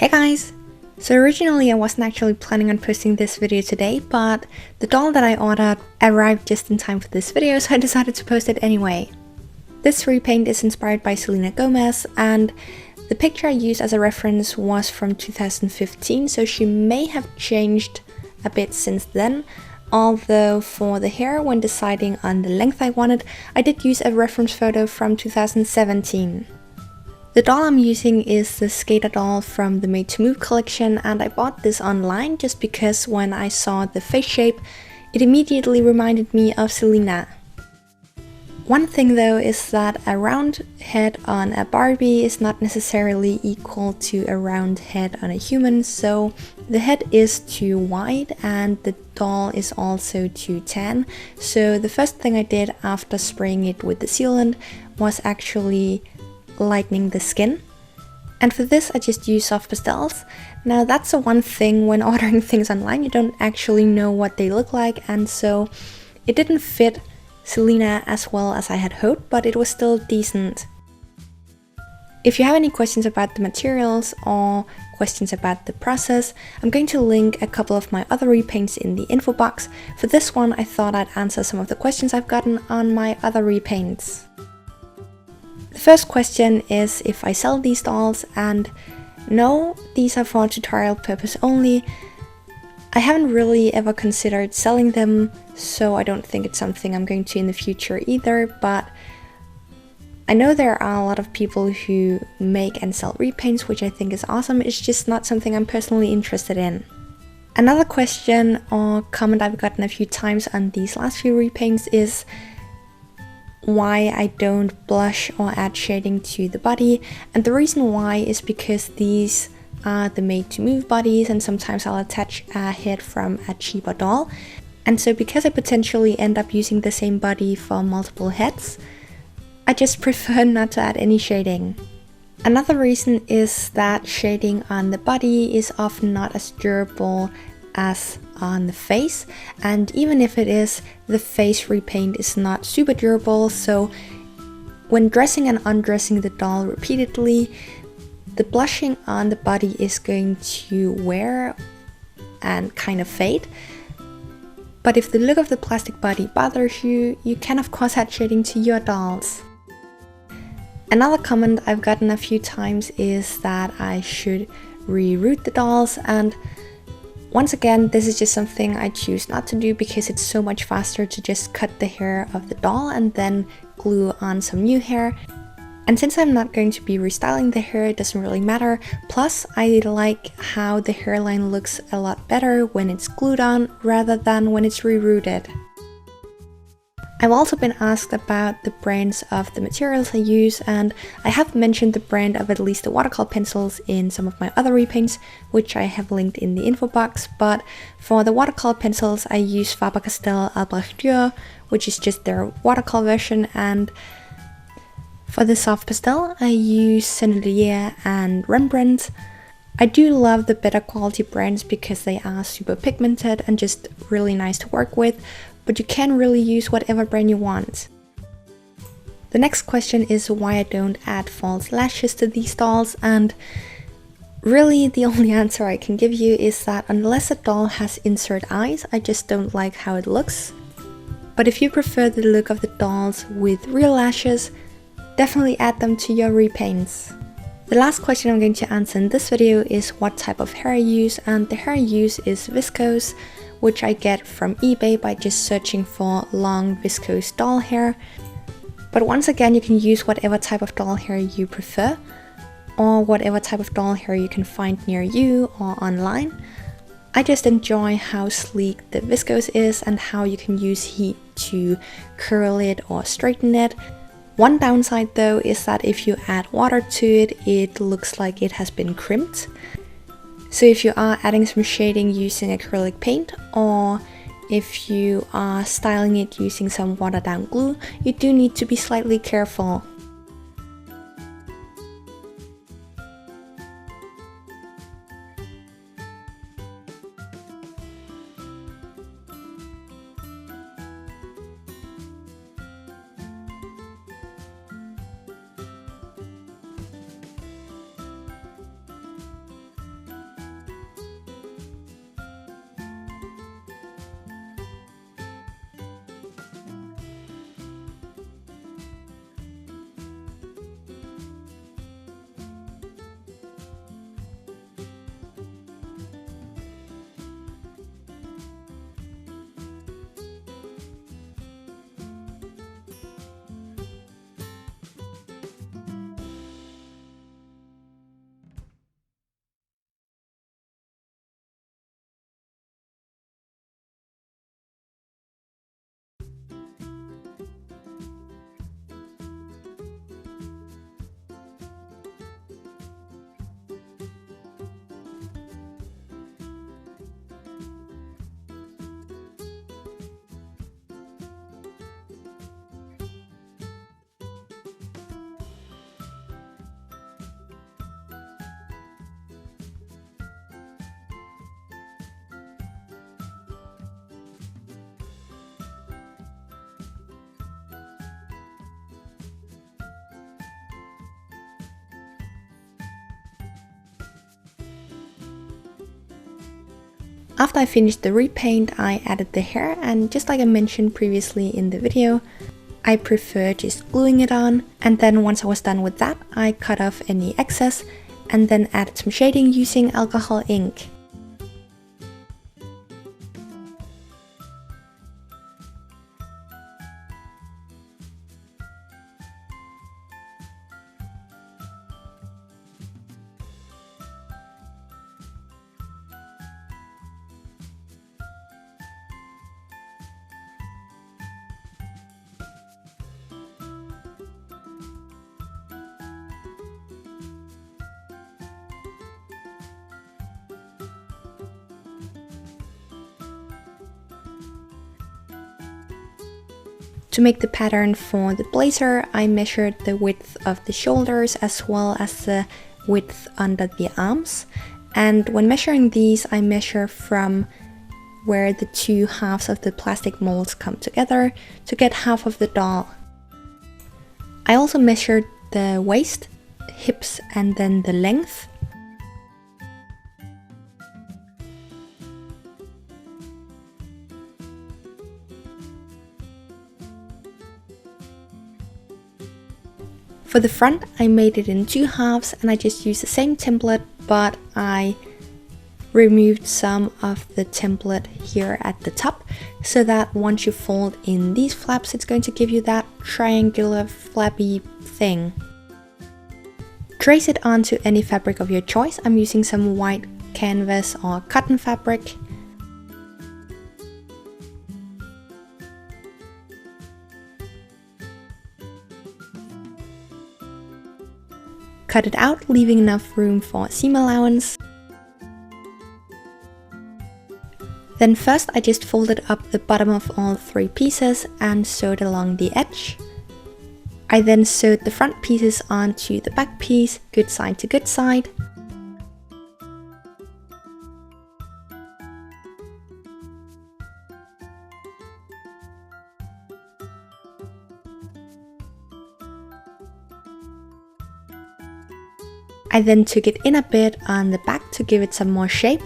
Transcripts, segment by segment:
Hey guys! So originally I wasn't actually planning on posting this video today, but the doll that I ordered arrived just in time for this video, so I decided to post it anyway. This repaint is inspired by Selena Gomez, and the picture I used as a reference was from 2015, so she may have changed a bit since then. Although for the hair, when deciding on the length I wanted, I did use a reference photo from 2017. The doll I'm using is the skater doll from the Made to Move collection, and I bought this online just because when I saw the face shape, it immediately reminded me of Selena. One thing though is that a round head on a Barbie is not necessarily equal to a round head on a human, so the head is too wide and the doll is also too tan. So the first thing I did after spraying it with the sealant was actually lightening the skin. And for this I just use soft pastels. Now that's the one thing when ordering things online, you don't actually know what they look like, and so it didn't fit Selena as well as I had hoped, but it was still decent. If you have any questions about the materials or questions about the process, I'm going to link a couple of my other repaints in the info box. For this one I thought I'd answer some of the questions I've gotten on my other repaints. The first question is if I sell these dolls, and no, these are for tutorial purpose only. I haven't really ever considered selling them, so I don't think it's something I'm going to in the future either, but I know there are a lot of people who make and sell repaints, which I think is awesome. It's just not something I'm personally interested in. Another question or comment I've gotten a few times on these last few repaints is why I don't blush or add shading to the body, and the reason why is because these are the Made to Move bodies, and sometimes I'll attach a head from a cheaper doll, and so because I potentially end up using the same body for multiple heads, I just prefer not to add any shading. Another reason is that shading on the body is often not as durable as on the face, and even if it is, the face repaint is not super durable, so when dressing and undressing the doll repeatedly, the blushing on the body is going to wear and kind of fade. But if the look of the plastic body bothers you, you can of course add shading to your dolls. Another comment I've gotten a few times is that I should reroot the dolls, and once again, this is just something I choose not to do because it's so much faster to just cut the hair of the doll and then glue on some new hair. And since I'm not going to be restyling the hair, it doesn't really matter. Plus, I like how the hairline looks a lot better when it's glued on rather than when it's rerooted. I've also been asked about the brands of the materials I use, and I have mentioned the brand of at least the watercolor pencils in some of my other repaints, which I have linked in the info box, but for the watercolor pencils I use Faber-Castell Albrecht, which is just their watercolor version, and for the soft pastel I use Sennelier and Rembrandt. I do love the better quality brands because they are super pigmented and just really nice to work with, but you can really use whatever brand you want. The next question is why I don't add false lashes to these dolls, and really the only answer I can give you is that unless a doll has insert eyes, I just don't like how it looks. But if you prefer the look of the dolls with real lashes, definitely add them to your repaints. The last question I'm going to answer in this video is what type of hair I use, and the hair I use is viscose, which I get from eBay by just searching for long viscose doll hair. But once again, you can use whatever type of doll hair you prefer, or whatever type of doll hair you can find near you or online. I just enjoy how sleek the viscose is and how you can use heat to curl it or straighten it. One downside though is that if you add water to it, it looks like it has been crimped. So if you are adding some shading using acrylic paint, or if you are styling it using some watered down glue, you do need to be slightly careful. After I finished the repaint, I added the hair, and just like I mentioned previously in the video, I prefer just gluing it on, and then once I was done with that, I cut off any excess and then added some shading using alcohol ink. To make the pattern for the blazer, I measured the width of the shoulders as well as the width under the arms. And when measuring these, I measure from where the two halves of the plastic molds come together to get half of the doll. I also measured the waist, hips, and then the length. For the front, I made it in two halves and I just used the same template, but I removed some of the template here at the top so that once you fold in these flaps, it's going to give you that triangular flappy thing. Trace it onto any fabric of your choice. I'm using some white canvas or cotton fabric. Cut it out, leaving enough room for seam allowance. Then first I just folded up the bottom of all three pieces and sewed along the edge. I then sewed the front pieces onto the back piece, good side to good side. I then took it in a bit on the back to give it some more shape.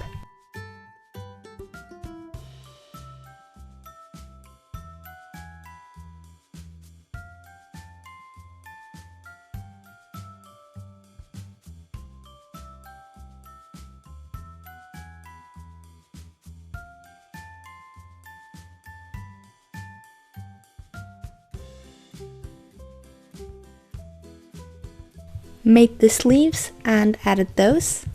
Made the sleeves and added those.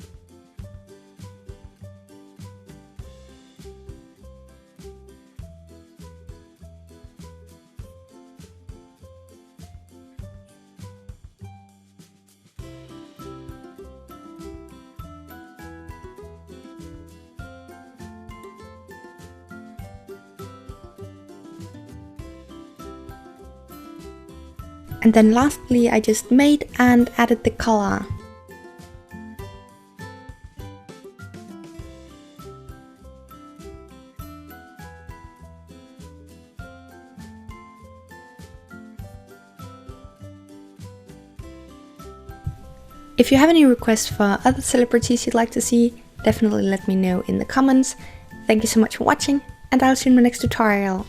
And then lastly, I just made and added the collar. If you have any requests for other celebrities you'd like to see, definitely let me know in the comments. Thank you so much for watching, and I'll see you in my next tutorial.